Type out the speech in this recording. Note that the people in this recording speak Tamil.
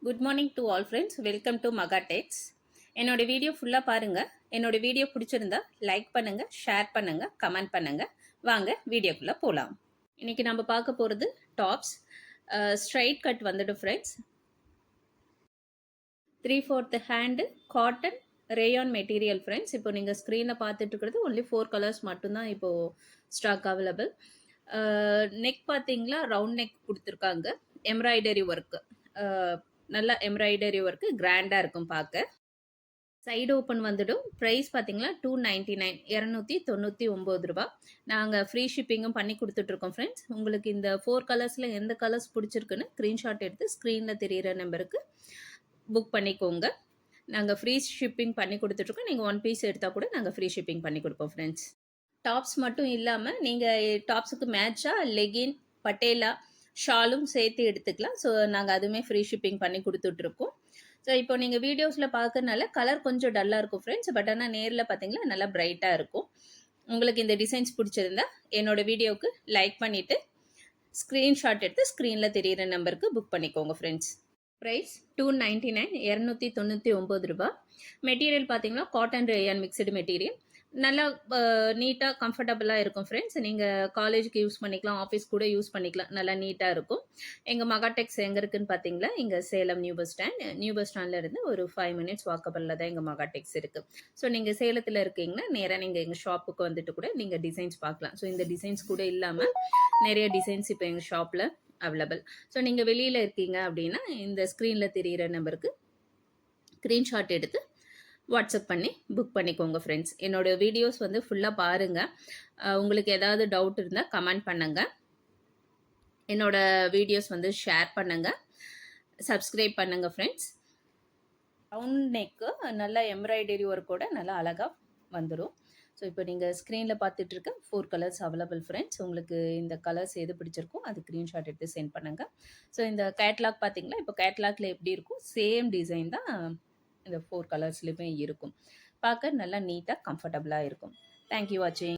Good morning to all friends. Welcome to மகா டெக்ஸ். என்னோட வீடியோ ஃபுல்லாக பாருங்கள். என்னோட வீடியோ பிடிச்சிருந்தா லைக் பண்ணுங்கள், ஷேர் பண்ணுங்கள், கமெண்ட் பண்ணுங்கள். வாங்க வீடியோக்குள்ளே போகலாம். இன்றைக்கி நம்ம பார்க்க போகிறது டாப்ஸ். ஸ்ட்ரைட் கட் வந்துட்டு friends. 3/4 hand cotton rayon material friends. இப்போ நீங்கள் ஸ்க்ரீனில் பார்த்துட்டு இருக்கிறது ஒன்லி 4 கலர்ஸ் மட்டும்தான் இப்போது ஸ்டாக் அவைலபிள். நெக் பார்த்தீங்களா, ரவுண்ட் நெக் கொடுத்துருக்காங்க. எம்ப்ராய்டரி ஒர்க்கு, நல்லா எம்ப்ராய்டரி ஒர்க்கு கிராண்டாக இருக்கும் பார்க்க. சைடு ஓப்பன் வந்துடும். ப்ரைஸ் பார்த்தீங்கன்னா 299, 299 ரூபா. நாங்கள் ஃப்ரீ ஷிப்பிங்கும் பண்ணி கொடுத்துட்ருக்கோம் ஃப்ரெண்ட்ஸ். உங்களுக்கு இந்த 4 கலர்ஸில் எந்த கலர்ஸ் பிடிச்சிருக்குன்னு ஸ்க்ரீன்ஷாட் எடுத்து ஸ்க்ரீனில் தெரிகிற நம்பருக்கு புக் பண்ணிக்கோங்க. நாங்கள் ஃப்ரீ ஷிப்பிங் பண்ணி கொடுத்துட்ருக்கோம். நீங்கள் 1 பீஸ் எடுத்தால் கூட நாங்கள் ஃப்ரீ ஷிப்பிங் பண்ணி கொடுப்போம் ஃப்ரெண்ட்ஸ். டாப்ஸ் மட்டும் இல்லாமல் நீங்கள் டாப்ஸுக்கு மேட்சாக லெகின், பட்டேலா, ஷாலும் சேர்த்து எடுத்துக்கலாம். ஸோ நாங்கள் அதுவுமே ஃப்ரீ ஷிப்பிங் பண்ணி கொடுத்துட்ருக்கோம். ஸோ இப்போ நீங்கள் வீடியோஸில் பார்க்கறனால கலர் கொஞ்சம் டல்லாக இருக்கும் ஃப்ரெண்ட்ஸ். பட் ஆனால் நேரில் பார்த்தீங்கன்னா நல்லா பிரைட்டாக இருக்கும். உங்களுக்கு இந்த டிசைன்ஸ் பிடிச்சிருந்தா என்னோட வீடியோவுக்கு லைக் பண்ணிவிட்டு ஸ்க்ரீன்ஷாட் எடுத்து ஸ்க்ரீனில் தெரிகிற நம்பருக்கு புக் பண்ணிக்கோங்க ஃப்ரெண்ட்ஸ். ப்ரைஸ் 299, 299 ரூபா. மெட்டீரியல் பார்த்தீங்கன்னா காட்டன் ரேயான் மிக்சடு மெட்டீரியல். நல்லா நீட்டாக கம்ஃபர்டபுளாக இருக்கும் ஃப்ரெண்ட்ஸ். நீங்கள் காலேஜுக்கு யூஸ் பண்ணிக்கலாம், ஆஃபீஸ் கூட யூஸ் பண்ணிக்கலாம். நல்லா நீட்டாக இருக்கும். எங்கள் மகா டெக்ஸ் எங்கே இருக்குதுன்னு பார்த்தீங்களா, இங்கே Salem new bus stand. New bus ஸ்டாண்ட்லேருந்து ஒரு 5 மினிட்ஸ் வாக்கபிளில் தான் எங்கள் மகா டெக்ஸ் இருக்குது. ஸோ நீங்கள் சேலத்தில் இருக்கீங்கன்னா நேராக நீங்கள் எங்கள் ஷாப்புக்கு வந்துட்டு கூட நீங்கள் டிசைன்ஸ் பார்க்கலாம். ஸோ இந்த டிசைன்ஸ் கூட இல்லாமல் நிறைய டிசைன்ஸ் இப்போ எங்கள் ஷாப்பில் அவைலபிள். ஸோ நீங்கள் வெளியில் இருக்கீங்க அப்படின்னா இந்த ஸ்க்ரீனில் தெரிகிற நம்பருக்கு ஸ்க்ரீன்ஷாட் எடுத்து வாட்ஸ்அப் பண்ணி புக் பண்ணிக்கோங்க ஃப்ரெண்ட்ஸ். என்னோட வீடியோஸ் வந்து ஃபுல்லாக பாருங்கள். உங்களுக்கு ஏதாவது டவுட் இருந்தால் கமெண்ட் பண்ணுங்கள். என்னோட வீடியோஸ் வந்து ஷேர் பண்ணுங்கள், சப்ஸ்கிரைப் பண்ணுங்கள் ஃப்ரெண்ட்ஸ். ரவுண்ட் நெக்கு நல்லா எம்ப்ராய்டரி ஒர்க்கோட நல்லா அழகாக வந்துடும். ஸோ இப்போ நீங்கள் ஸ்க்ரீனில் பார்த்துட்டு இருக்க 4 கலர்ஸ் அவைலபிள் ஃப்ரெண்ட்ஸ். உங்களுக்கு இந்த கலர்ஸ் எது பிடிச்சிருக்கோ அது ஸ்க்ரீன்ஷாட் எடுத்து சென்ட் பண்ணுங்கள். ஸோ இந்த கேட்லாக் பார்த்தீங்களா, இப்போ கேட்லாக்ல எப்படி இருக்கும் சேம் டிசைன் தான் இந்த 4 கலர்ஸ்லையுமே இருக்கும். பார்க்க நல்லா நீட்டாக கம்ஃபர்டபுளாக இருக்கும். தேங்க்யூ வாட்சிங்.